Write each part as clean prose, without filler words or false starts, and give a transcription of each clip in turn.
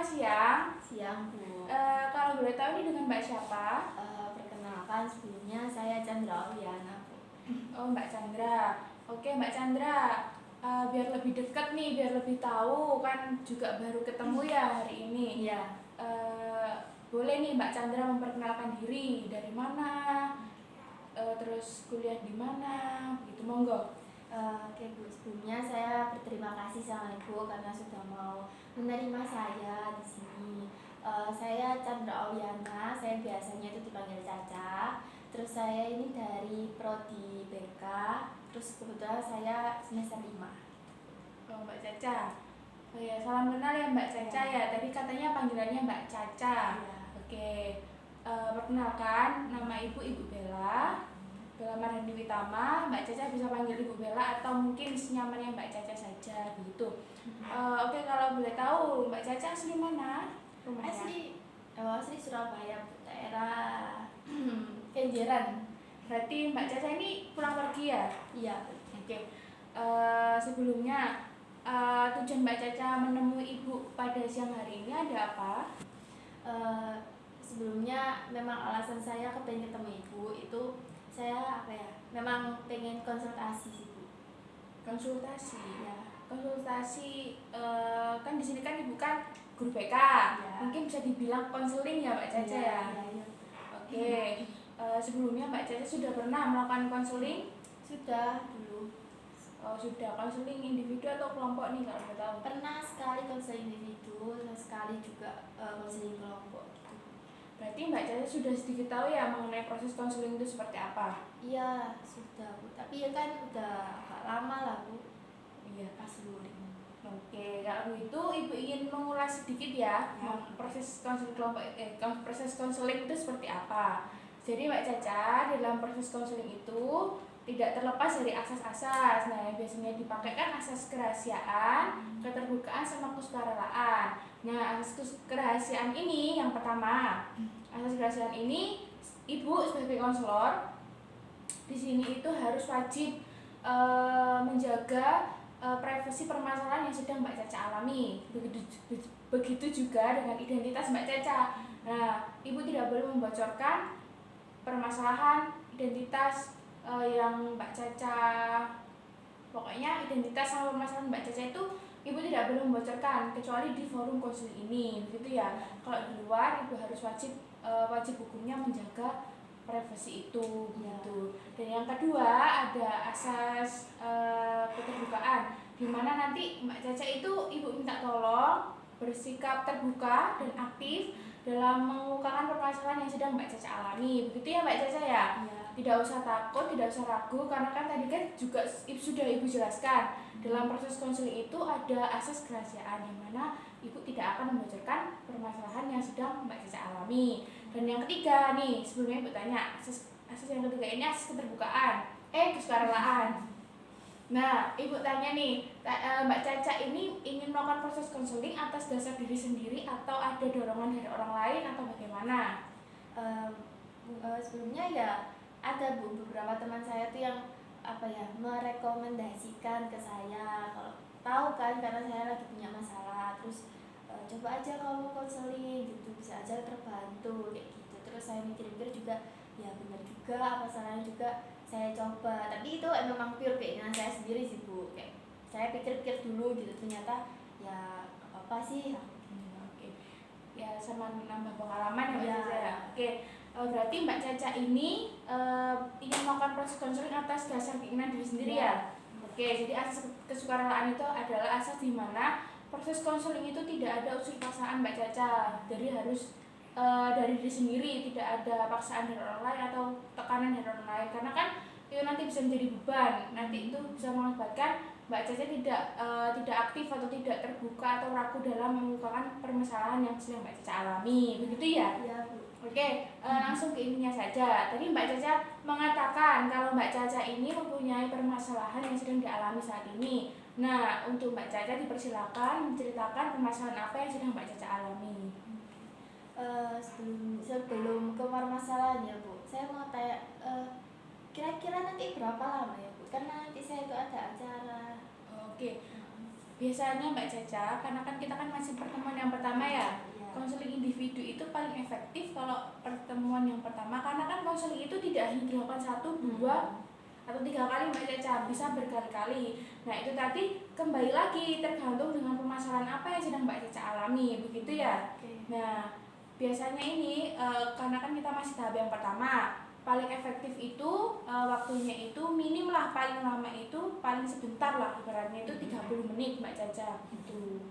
siang. Siang, Bu. Kalau boleh tahu ini dengan Mbak siapa? Perkenalkan, sebelumnya saya Chandra Auliana, Bu. Oh, Mbak Chandra. Oke, Mbak Chandra. Biar lebih dekat nih, biar lebih tahu kan juga baru ketemu ya hari ini. Iya. Boleh nih Mbak Chandra memperkenalkan diri, dari mana, terus kuliah di mana, gitu, monggo. Oke, Bu. Sebelumnya saya berterima kasih sama Ibu karena sudah mau menerima saya di sini. Saya Chandra Auliana, saya biasanya itu dipanggil Caca. Terus saya ini dari Prodi BK, terus kebetulan saya semester 5. Oh, Mbak Caca. Oh ya, salam kenal ya Mbak Caca ya. Tadi katanya panggilannya Mbak Caca. Iya. Oke. Perkenalkan, nama Ibu Bella. Bella Marhani Witama. Mbak Caca bisa panggil Ibu Bella atau mungkin senyamannya Mbak Caca saja begitu. Oke, kalau boleh tahu Mbak Caca asli mana rumahnya? Asli Surabaya, Bu. Daerah Kenjeran. Berarti Mbak Caca ini pulang pergi ya? Iya. Oke. Sebelumnya tujuan Mbak Caca menemui Ibu pada siang hari ini ada apa? Sebelumnya memang alasan saya kepengen ketemu Ibu itu saya memang pengen konsultasi sih, Bu. Konsultasi. Ya. Konsultasi kan di sini kan Ibu kan guru BK. Ya. Mungkin bisa dibilang konseling ya Mbak Caca ya. Ya. Oke. Sebelumnya Mbak Caca sudah pernah melakukan konseling? Sudah dulu. Oh, sudah. Konseling individu atau kelompok nih kalau boleh tahu? Pernah sekali konseling individu, sekali juga konseling kelompok. Berarti Mbak Caca sudah sedikit tahu ya mengenai proses konseling itu seperti apa? Iya, sudah, Bu. Tapi ya kan udah agak lama lah, Bu. Iya, pas luring. Oke, kalau itu Ibu ingin mengulas sedikit ya, proses konseling kelompok, proses konseling itu seperti apa. Jadi Mbak Caca dalam proses konseling itu tidak terlepas dari asas-asas. Nah, yang biasanya dipakai kan asas kerahasiaan, keterbukaan, sama kesukarelaan. Nah, asas kerahasiaan ini yang pertama. Asas kerahasiaan ini Ibu sebagai konselor di sini itu harus wajib menjaga privasi permasalahan yang sedang Mbak Caca alami. Begitu juga dengan identitas Mbak Caca. Nah, Ibu tidak boleh membocorkan permasalahan identitas yang Mbak Caca, pokoknya identitas sama permasalahan Mbak Caca itu Ibu tidak boleh membocorkan kecuali di forum konseling ini, begitu ya. Kalau di luar Ibu harus wajib hukumnya menjaga privasi itu, gitu. Dan yang kedua ada asas keterbukaan, di mana nanti Mbak Caca itu Ibu minta tolong bersikap terbuka dan aktif dalam mengemukakan permasalahan yang sedang Mbak Caca alami, begitu ya Mbak Caca ya. Tidak usah takut, tidak usah ragu, karena kan tadi kan juga sudah Ibu jelaskan dalam proses konseling itu ada asas kerahasiaan yang mana Ibu tidak akan membocorkan permasalahan yang sedang Mbak Caca alami. Dan yang ketiga nih, sebelumnya Ibu tanya, asas yang ketiga ini asas keterbukaan, kesukarelaan. Nah, Ibu tanya nih, Mbak Caca ini ingin melakukan proses konseling atas dasar diri sendiri atau ada dorongan dari orang lain atau bagaimana? Sebelumnya ya ada, Bu, beberapa teman saya tuh yang merekomendasikan ke saya kalau tahu kan karena saya lagi punya masalah, terus coba aja kamu konseling gitu, bisa aja terbantu kayak gitu. Terus saya mikir-mikir juga, ya benar juga, apa salahnya juga saya coba. Tapi itu memang pure keinginan saya sendiri sih, Bu. Kayak saya pikir-pikir dulu gitu, ternyata ya apa sih. Oke. Ya sama nambah pengalaman ya Mbak Caca ya. Oke. Berarti Mbak Caca ini ingin melakukan proses konseling atas dasar keinginan diri sendiri ya. Oke, jadi asas kesukarelaan itu adalah asas di mana proses konseling itu tidak ada unsur paksaan Mbak Caca. Jadi harus dari diri sendiri, tidak ada paksaan dari orang lain atau tekanan dari orang lain, karena kan itu nanti bisa menjadi beban. Nanti itu bisa mengakibatkan Mbak Caca tidak aktif atau tidak terbuka atau ragu dalam mengungkapkan permasalahan yang sedang Mbak Caca alami, begitu ya? Iya, Bu. Oke, langsung ke intinya saja. Tadi Mbak Caca mengatakan kalau Mbak Caca ini mempunyai permasalahan yang sedang dialami saat ini. Nah, untuk Mbak Caca dipersilakan menceritakan permasalahan apa yang sedang Mbak Caca alami. Sebelum ke permasalahannya, Bu, saya mau tanya, kira-kira nanti berapa lama ya, Bu? Karena nanti saya itu ada acara. Oke. Biasanya Mbak Caca, karena kan kita kan masih pertemuan yang pertama ya. itu paling efektif kalau pertemuan yang pertama, karena kan konseling itu tidak hanya dilakukan 1, 2 atau 3 kali Mbak Caca, bisa berkali-kali. Nah itu tadi kembali lagi tergantung dengan permasalahan apa yang sedang Mbak Caca alami, begitu ya. Nah biasanya ini karena kan kita masih tahap yang pertama, paling efektif itu waktunya itu minim lah, paling lama itu paling sebentar lah, ibaratnya itu 30 menit Mbak Caca gitu.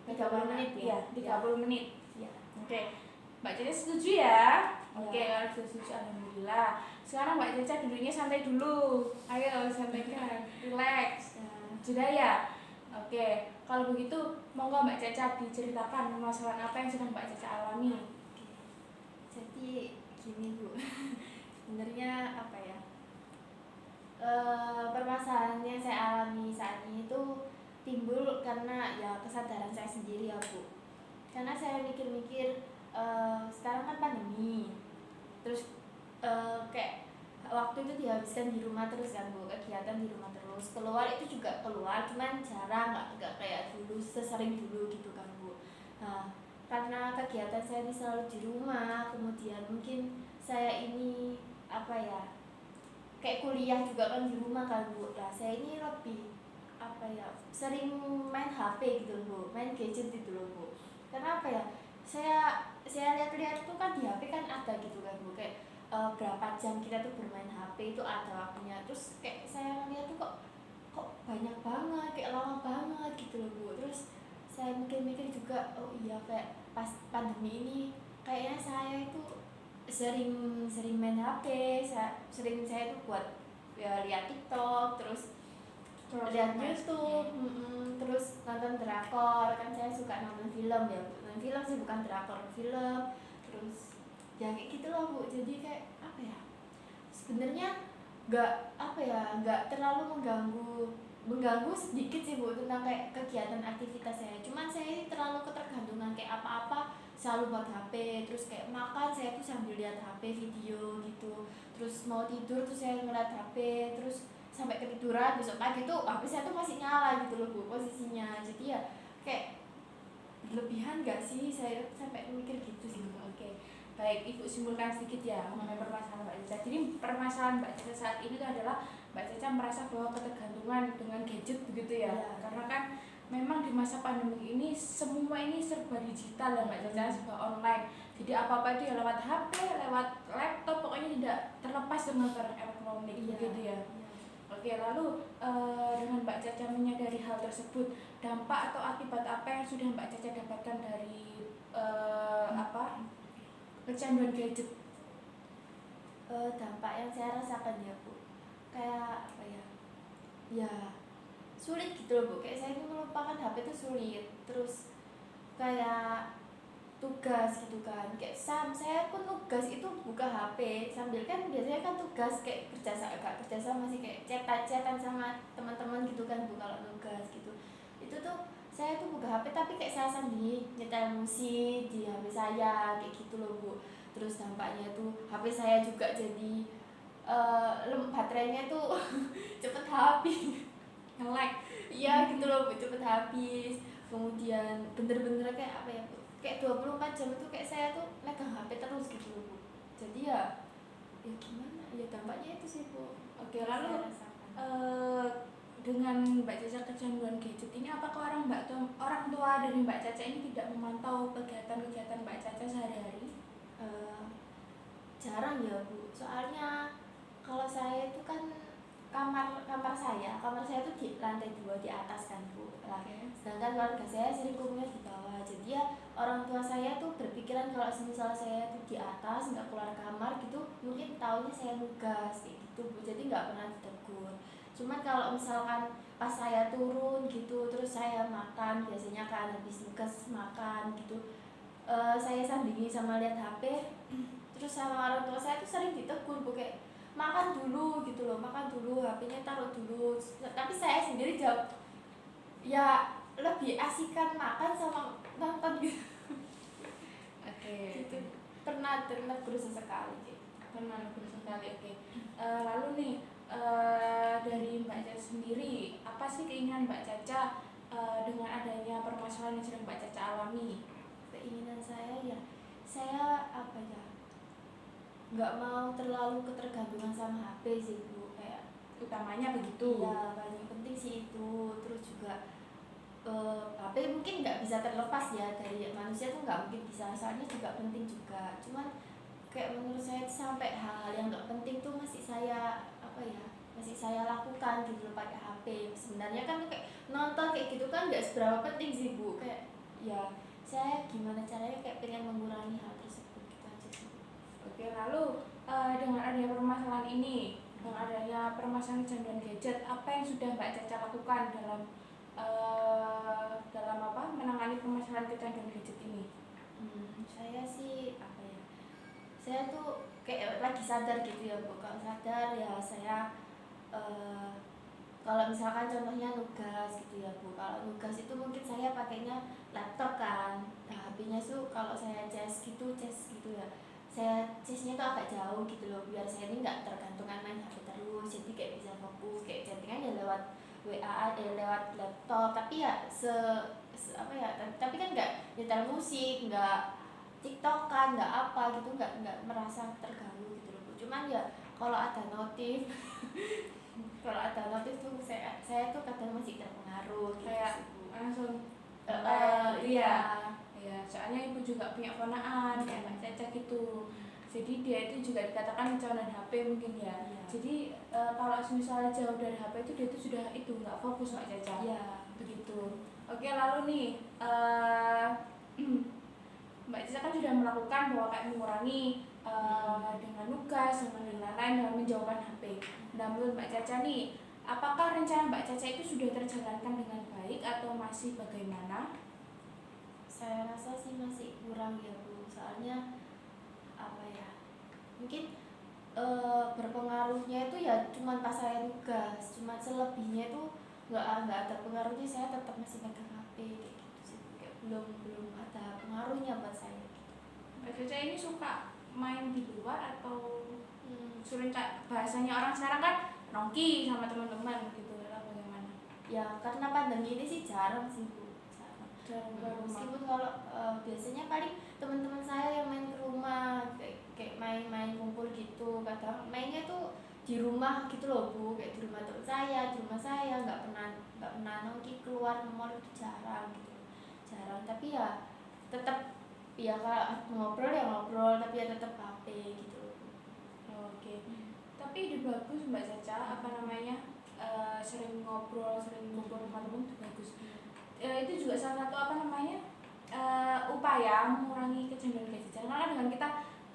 30 menit ya, 30 menit. Ya. Oke, Mbak Caca setuju ya? Oke, kalau setuju alhamdulillah. Sekarang Mbak Caca duduknya santai dulu. Ayo santaikan, relax. Sudah ya? Oke, kalau begitu monggo Mbak Caca diceritakan permasalahan apa yang sedang Mbak Caca alami. Jadi gini Bu, sebenarnya apa ya, permasalahan yang saya alami saat ini itu timbul karena ya kesadaran saya sendiri ya Bu. Karena saya mikir-mikir sekarang kan pandemi, terus kayak waktu itu dihabiskan di rumah terus kan Bu, kegiatan di rumah terus, keluar itu juga keluar cuman jarang, nggak kayak dulu sesering dulu gitu kan Bu. Nah, karena kegiatan saya ini selalu di rumah, kemudian mungkin saya ini apa ya, kayak kuliah juga kan di rumah kan Bu. Nah saya ini lebih apa ya, sering main HP gitu Bu, main gadget gitu loh Bu. Karena apa ya, saya lihat-lihat tuh kan di HP kan ada gitu kan Bu, kayak berapa jam kita tuh bermain HP itu ada waktunya. Terus kayak saya lihat tuh kok banyak banget, kayak lama banget gitu loh Bu. Terus saya mikir-mikir juga, oh iya kayak pas pandemi ini kayaknya saya itu sering main HP, saya tuh buat ya, lihat TikTok, terus lihat YouTube, terus nonton drakor, kan saya suka nonton film ya Bu. Nonton film sih, bukan drakor, film. Terus ya kayak gitu loh Bu. Jadi kayak apa ya, sebenarnya nggak terlalu mengganggu sedikit sih Bu tentang kayak kegiatan aktivitas saya. Cuman saya ini terlalu ketergantungan, kayak apa-apa selalu buat HP. Terus kayak makan saya tuh sambil lihat HP video gitu. Terus mau tidur tuh saya ngeliat HP. Terus sampai ketiduran besok pagi tuh HP saya tuh masih nyala gitu loh Bu posisinya. Jadi ya kayak berlebihan gak sih, saya sampai mikir gitu sih Bu. Oke. Baik, Ibu simpulkan sedikit ya mengenai permasalahan Mbak Caca. Jadi permasalahan Mbak Caca saat ini itu adalah Mbak Caca merasa bahwa ketergantungan dengan gadget begitu ya. Karena kan memang di masa pandemi ini semua ini serba digital ya Mbak Caca, serba online. Jadi apa-apa itu ya lewat HP, lewat laptop, pokoknya tidak terlepas dengan barang elektronik begitu ya. Oke, lalu dengan Mbak Caca menyadari hal tersebut, dampak atau akibat apa yang sudah Mbak Caca dapatkan dari kecanduan gadget? Dampak yang saya rasakan ya Bu, kayak apa ya, ya sulit gitu loh Bu. Kayak saya ini melupakan HP itu sulit. Terus kayak tugas gitu kan, kayak saya pun tugas itu buka HP sambil, kan biasanya kan tugas kayak kerja sama masih kayak chatan sama teman-teman gitu kan Bu. Kalau tugas gitu itu tuh saya tuh buka HP tapi kayak saya sambil nyetel musik di HP saya kayak gitu loh Bu. Terus dampaknya tuh HP saya juga jadi baterainya tuh cepet habis, Nge-lag. iya gitu loh Bu, cepet habis. Kemudian bener-bener kayak apa ya Bu, kayak 24 jam itu kayak saya tuh megang HP terus gitu loh Bu. Jadi ya gimana ya, dampaknya itu sih Bu. Oke, lalu dengan Mbak Caca kecanduan gadget ini, apakah orang tua dari Mbak Caca ini tidak memantau kegiatan-kegiatan Mbak Caca sehari-hari? Jarang ya Bu, soalnya kalau saya itu kan kamar saya tuh di lantai 2 di atas kan Bu. Lah, sedangkan keluarga saya sering kumpulnya di bawah. Jadi ya orang tua saya tuh berpikiran kalau misalnya saya tuh di atas nggak keluar kamar gitu, mungkin taunya saya nugas kayak gitu Bu. Jadi nggak pernah ditegur. Cuman kalau misalkan pas saya turun gitu, terus saya makan, biasanya kan habis nugas makan gitu, saya sandingi sama lihat HP. Terus sama orang tua saya tuh sering ditegur Bu, kayak makan dulu gitu loh, makan dulu, HP-nya taruh dulu. Tapi saya sendiri jawab ya lebih asikan makan sama nonton gitu. Oke. Gitu. Pernah ternegur sesekali gitu. Pernah negur sekali. Oke. Lalu nih dari Mbak Caca sendiri, apa sih keinginan Mbak Caca dengan adanya permasalahan yang sedang Mbak Caca alami? Keinginan saran saya ya, saya apa ya, nggak mau terlalu ketergantungan sama HP sih Bu, kayak Utamanya begitu. iya paling penting sih itu. Terus juga HP mungkin nggak bisa terlepas ya dari manusia tuh, nggak mungkin bisa, soalnya juga penting juga. Cuman kayak menurut saya sampai hal-hal yang nggak penting tuh masih saya apa ya, masih saya lakukan gitu loh pakai HP. Sebenarnya kan kayak nonton kayak gitu kan nggak seberapa penting sih Bu, kayak ya saya gimana caranya kayak pengen mengurangi hal tersebut gitu aja sih Bu. Oke, lalu dengan adanya permasalahan ini, dengan adanya permasalahan kecanduan gadget, apa yang sudah Mbak Caca lakukan dalam apa menangani permasalahan kecanduan gadget ini? Saya sih apa ya, saya tuh kayak lagi sadar gitu ya Bu. Kalau sadar ya saya kalau misalkan contohnya nugas gitu ya Bu, kalau nugas itu mungkin saya pakainya laptop kan. Nah, HP-nya tuh kalau saya cas gitu ya, saya casnya tuh agak jauh gitu loh, biar saya ini nggak tergantungan main HP terus, jadi kayak bisa fokus kayak chattingan ya lewat WA ya lewat laptop. Tapi ya apa ya, tapi kan nggak nyetel musik, nggak TikTok kan, nggak apa gitu, nggak merasa terganggu gitu loh Bu. Cuman ya kalau ada notif kalau ada notif tuh saya tuh kadang masih terpengaruh gitu Kayak sih Bu. langsung Iya. ya, soalnya ibu juga punya ponaan kayak Mbak Caca gitu. Jadi dia itu juga dikatakan kecanduan HP mungkin ya. Iya. Jadi kalau misalnya jauh dari HP itu dia itu sudah itu nggak fokus Mbak Caca. Iya. Begitu. Oke, lalu nih Mbak Caca kan sudah melakukan bahwa kayak mengurangi dengan nugas, dengan lain-lain, dengan menjauhkan HP. Nah, menurut Mbak Caca nih, apakah rencana Mbak Caca itu sudah terjalankan dengan baik atau masih bagaimana? Saya rasa sih masih kurang ya Bu, soalnya apa ya, mungkin berpengaruhnya itu ya cuma pas saya nugas, cuma selebihnya itu nggak ada pengaruhnya. Saya tetap masih pegang HP kayak gitu sih, kayak belum ada pengaruhnya buat saya gitu. Mbak Caca ini suka main di luar atau sering bahasanya orang sekarang kan nongki sama teman-teman gitu, lah bagaimana? Ya karena pandemi ini sih jarang sih Bu, jarang. Meskipun kalau biasanya paling teman-teman saya yang main ke rumah, kayak main-main kumpul gitu, kadang mainnya tuh di rumah gitu loh Bu, kayak di rumah teman saya, di rumah saya, nggak pernah nongki keluar ke mall, itu jarang gitu, jarang. Tapi ya tetap ya kalau ngobrol ya ngobrol, tapi ya tetap HP gitu loh Bu. Oke. Tapi ide bagus Mbak Caca, apa namanya, sering ngobrol sama teman itu bagus. Itu juga salah satu apa namanya, upaya mengurangi kecanduan gadget. Karena kan dengan kita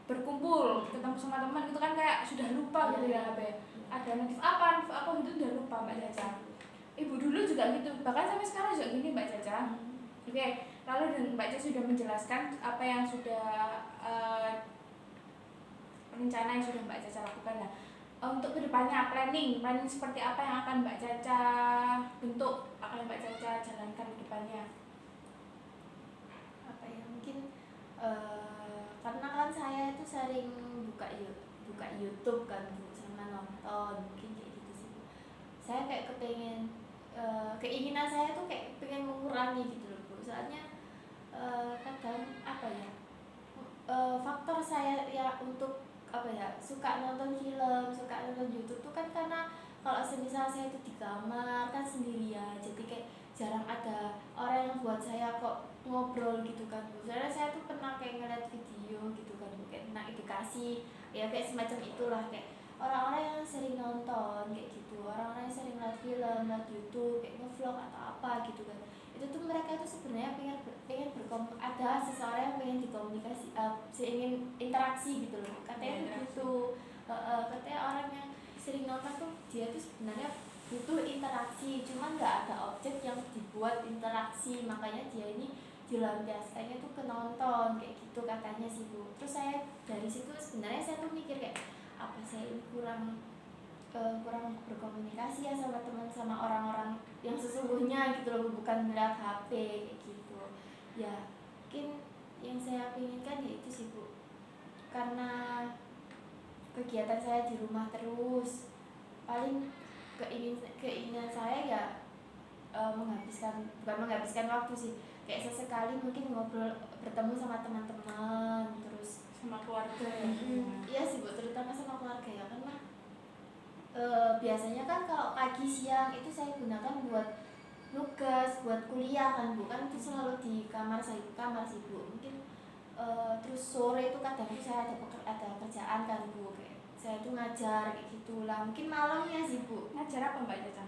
berkumpul ketemu sama teman gitu kan kayak sudah lupa gitu ya HP. Ada notif apa gitu udah lupa Mbak Caca. Ibu dulu juga gitu, bahkan sampai sekarang juga gini Mbak Caca. Oke, lalu Mbak Caca sudah menjelaskan apa yang sudah rencana yang sudah Mbak Caca lakukan. Nah, untuk kedepannya planning seperti apa yang akan Mbak Caca bentuk, akan Mbak Caca jalankan ke depannya? Apa ya, mungkin karena kan saya itu sering buka YouTube kan Bu, sama nonton, mungkin kayak gitu sih Bu. Saya kayak kepengen keinginan saya tuh kayak pengen mengurangi gitu loh Bu, soalnya kadang apa ya, faktor saya ya untuk apa ya, suka nonton film, suka nonton YouTube tuh kan karena kalau semisal saya itu di kamar kan sendirian, jadi kayak jarang ada orang yang buat saya kok ngobrol gitu kan Bu. Soalnya saya tuh pernah kayak ngeliat video gitu kan Bu, kayak tentang edukasi ya, kayak semacam itulah, kayak orang-orang yang sering nonton kayak gitu, orang-orang yang sering lihat film, lihat YouTube, kayak ngevlog atau apa gitu kan. Itu tuh mereka itu sebenarnya pengen ada seseorang yang pengen dikomunikasi, ingin interaksi gitu loh katanya gitu. Katanya orang yang sering nonton tuh dia tuh sebenarnya butuh interaksi, cuman nggak ada objek yang dibuat interaksi, makanya dia ini dilampiaskannya tuh ke nonton kayak gitu katanya sih Bu. Terus saya dari situ sebenarnya saya tuh mikir kayak apa saya ini kurang berkomunikasi ya sama teman, sama orang-orang yang sesungguhnya gitu loh, bukan melihat HP kayak gitu ya. Mungkin yang saya inginkan ya itu sih Bu, karena kegiatan saya di rumah terus, paling keinginan saya ya bukan menghabiskan waktu sih, kayak sesekali mungkin ngobrol, bertemu sama teman-teman, terus sama keluarga ya. iya sih Bu, terutama sama keluarga ya, karena biasanya kan kalau pagi siang itu saya gunakan buat nugas, buat kuliah kan Bu, kan itu selalu di kamar sih Bu. Mungkin terus sore itu kadang tuh saya ada kerjaan kan Bu, kayak saya tuh ngajar kayak gitulah. Mungkin malamnya sih Bu, Ngajar apa Mbak Caca?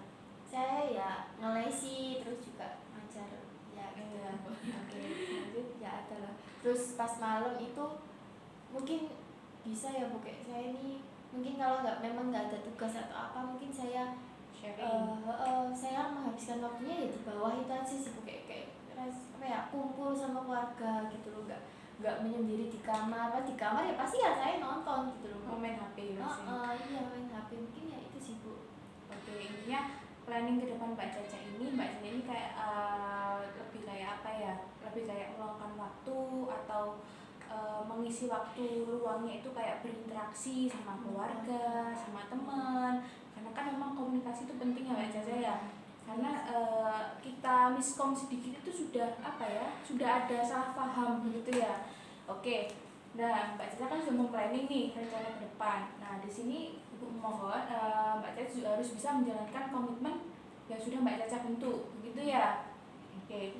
saya ya ngelesi, terus juga ngajar ya gitu lah Bu. Oke, lanjut. Ya ada lah. Terus pas malam itu mungkin bisa ya Bu, kayak saya ini mungkin kalau memang nggak ada tugas atau apa, mungkin saya Sharing. saya menghabiskan waktunya ya di bawah itu aja sih Bu, kayak apa ya, kumpul sama keluarga gitu loh, nggak menyendiri di kamar. Pas di kamar ya pasti ya saya nonton gitu loh Bu. Oh, main HP masih. Iya main HP, mungkin ya itu sih Bu. Oke, intinya planning ke depan Mbak Caca ini kayak lebih kayak apa ya? Lebih kayak meluangkan waktu atau mengisi waktu luangnya itu kayak berinteraksi sama keluarga, sama teman. Karena kan memang komunikasi itu penting ya Mbak Caca ya. Karena kita miskom sedikit itu sudah apa ya? Sudah ada salah paham begitu ya. Oke. Nah, Mbak Caca kan sudah memplanning nih rencana ke depan. Nah, di sini Ibu mohon Mbak Caca juga harus bisa menjalankan komitmen yang sudah Mbak Caca bentuk, begitu ya? Oke.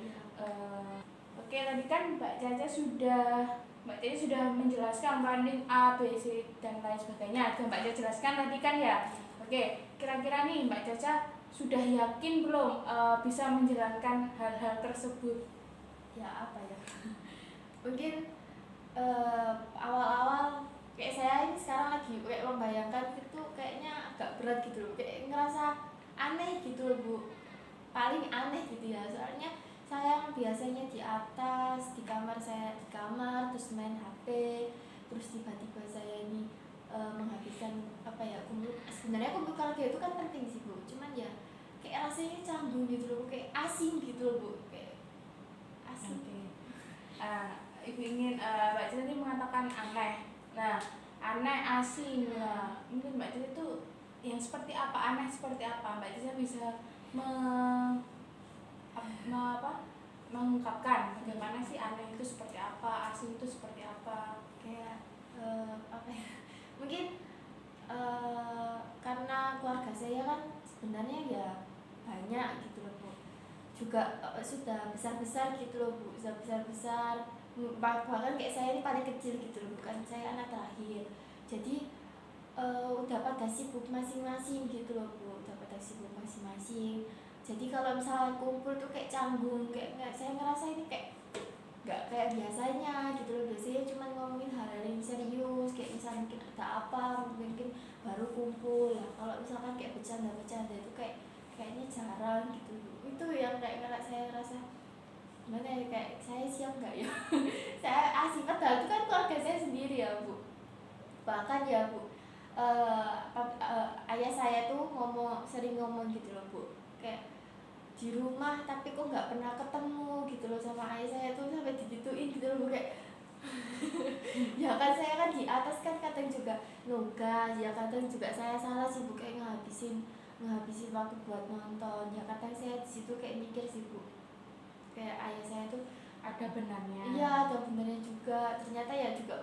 Oke, tadi kan Mbak Caca sudah menjelaskan planning A, B, C dan lain sebagainya. Sudah Mbak Caca jelaskan tadi kan ya? Oke, kira-kira nih Mbak Caca sudah yakin belum bisa menjalankan hal-hal tersebut? Ya apa ya? Mungkin awal-awal kayak saya ini sekarang lagi kayak membayangkan itu kayaknya agak berat gitu loh, kayak ngerasa aneh gitu loh Bu, paling aneh gitu ya. Soalnya saya biasanya di atas di kamar, terus main HP, terus tiba-tiba saya ini menghabiskan apa ya, sebenarnya kumpul keluarga itu kan penting sih Bu, cuman ya kayak rasanya canggung gitu loh, kayak asing gitu loh Bu, kayak asing. Oke. Ibu ingin Mbak Caca tadi mengatakan aneh. Nah, aneh asing. Nah, mungkin Mbak Caca itu yang seperti apa, aneh seperti apa? Mbak Caca bisa mengungkapkan bagaimana sih aneh itu seperti apa, asing itu seperti apa? Kayak apa ya, mungkin karena keluarga saya kan sebenarnya ya banyak gitu loh Bu, juga sudah besar-besar gitu loh Bu, sudah besar-besar, bahkan kayak saya ini paling kecil gitu loh, bukan saya anak terakhir. Jadi udah pada sibuk masing-masing gitu loh Bu, udah pada sibuk masing-masing. Jadi kalau misalnya kumpul tuh kayak canggung, kayak nggak, saya ngerasa ini kayak nggak kayak biasanya gitu loh. Biasanya cuma ngomongin hal-hal yang serius, kayak misalnya mungkin ada apa, mungkin baru kumpul lah. Kalau misalkan kayak bercanda-bercanda itu kayaknya jarang gitu. Itu yang kayak saya rasa gimana ya, kayak saya siap nggak ya. Saya asik, padahal itu kan keluarga saya sendiri ya Bu. Bahkan ya Bu, ayah saya tuh sering ngomong gitu loh Bu, kayak di rumah tapi kok nggak pernah ketemu gitu loh sama ayah saya tuh, sampai digituin gitu loh Bu, kayak ya kan saya kan di atas kan kadang juga nugas, ya kadang juga saya salah sih Bu, kayak ngabisin waktu buat nonton, ya kadang saya di situ kayak mikir sih Bu, kayak ayah saya tuh Ada benarnya. iya ada benernya juga, ternyata ya juga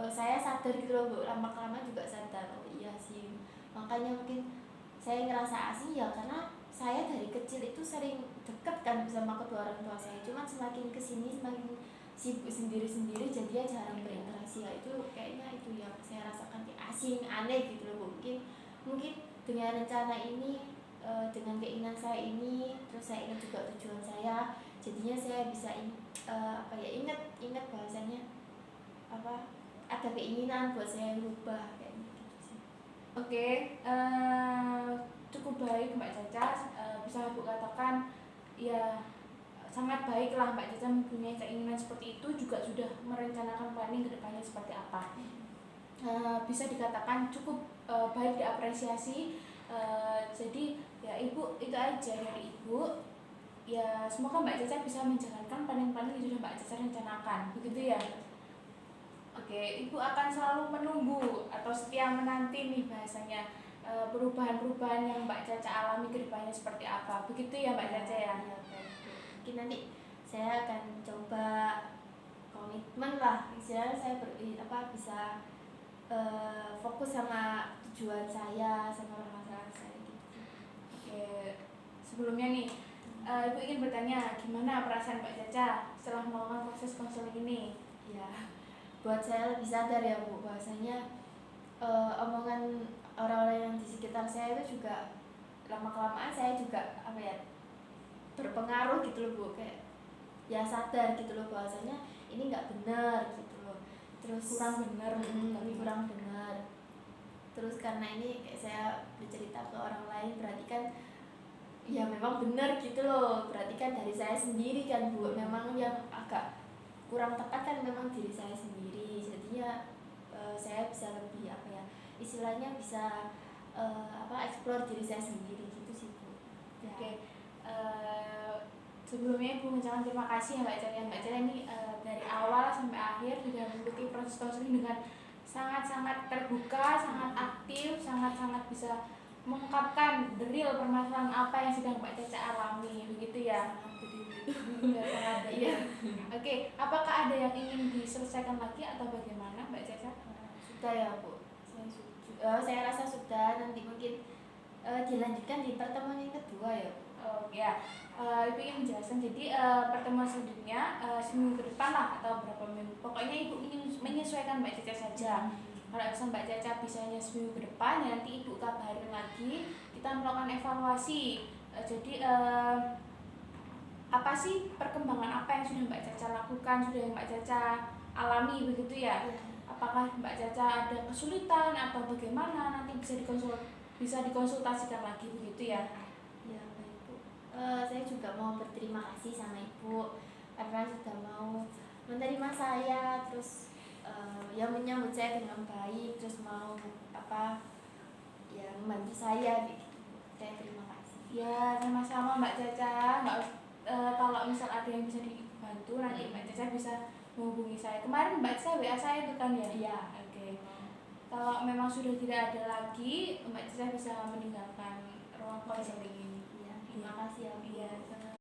saya sadar gitu loh Bu, lama-lama juga sadar, oh iya sih, makanya mungkin saya ngerasa asing ya karena saya dari kecil itu sering deket kan sama kedua orang tua saya, cuman semakin kesini semakin sibuk sendiri-sendiri, jadi ya jarang berinteraksi. Ya itu kayaknya itu yang saya rasakan kayak asing, aneh gitu loh Bu. Mungkin dengan rencana ini, dengan keinginan saya ini, terus saya ingat juga tujuan saya, jadinya saya bisa apa ya, ingat bahasanya apa, ada keinginan buat saya berubah kayak gitu sih. Oke, cukup baik Mbak Caca, bisa aku katakan ya sangat baik lah Mbak Caca mempunyai keinginan seperti itu, juga sudah merencanakan planning kedepannya seperti apa. Bisa dikatakan cukup baik, diapresiasi. Jadi ya Ibu, itu aja dari Ibu. Ya semoga Mbak Caca bisa menjalankan planning-planning yang sudah Mbak Caca rencanakan, begitu ya. Oke, Ibu akan selalu menunggu atau setia menanti nih bahasanya perubahan-perubahan yang Mbak Caca alami ke depannya seperti apa. Begitu ya Mbak Caca ya? Iya, baik Bu. Mungkin nanti saya akan coba komitmen lah, istilahnya saya bisa fokus sama tujuan saya, sama permasalahan saya gitu. Oke, sebelumnya nih, Ibu ingin bertanya gimana perasaan Mbak Caca setelah melakukan proses konseling ini? Ya, buat saya lebih sadar ya Bu, bahwasanya omongan orang-orang yang di sekitar saya itu juga lama-kelamaan saya juga berpengaruh gitu loh Bu, kayak ya sadar gitu loh bahwasanya ini nggak benar gitu loh, terus Kurang benar, tapi kurang benar. Terus karena ini kayak saya bercerita ke orang lain, berarti kan ya memang benar gitu loh, berarti kan dari saya sendiri kan Bu, memang yang agak kurang tepat kan memang diri saya sendiri, jadinya saya bisa lebih istilahnya bisa explore diri saya sendiri gitu sih Bu ya. Oke, sebelumnya Ibu mengucapkan terima kasih ya Mbak Caca. Mbak Caca ini dari awal sampai akhir sudah mengikuti proses konseling dengan sangat-sangat terbuka, sangat aktif, sangat-sangat bisa mengungkapkan the real permasalahan apa yang sedang Mbak Caca alami, begitu ya? Sangat iya. Oke, apakah ada yang ingin diselesaikan lagi atau bagaimana Mbak Caca? Sudah ya Bu, saya rasa sudah, nanti mungkin dilanjutkan di pertemuan yang kedua ya Bu. Oh ya, Ibu ingin menjelaskan, jadi pertemuan selanjutnya seminggu ke depan lah atau berapa minggu, pokoknya Ibu ingin menyesuaikan Mbak Caca saja. Kalau misalnya Mbak Caca bisanya seminggu ke depan, ya nanti Ibu kabarin lagi, kita melakukan evaluasi. Jadi apa sih perkembangan apa yang sudah Mbak Caca lakukan, sudah yang Mbak Caca alami, begitu ya? Apakah Mbak Caca ada kesulitan atau bagaimana, nanti bisa dikonsultasikan lagi, begitu ya? Ya baik Bu, saya juga mau berterima kasih sama Ibu karena sudah mau menerima saya, terus ya menyambut saya dengan baik, terus mau membantu saya gitu. Saya terima kasih. Ya, sama-sama Mbak Caca. Kalau misal ada yang bisa dibantu, nanti Mbak Caca bisa menghubungi saya. Kemarin Mbak Caca WA saya itu kan ya? Iya. Oke. Kalau memang sudah tidak ada lagi, Mbak Caca bisa meninggalkan ruang konseling ini. Iya, terima kasih ya Bu. Iya, sama.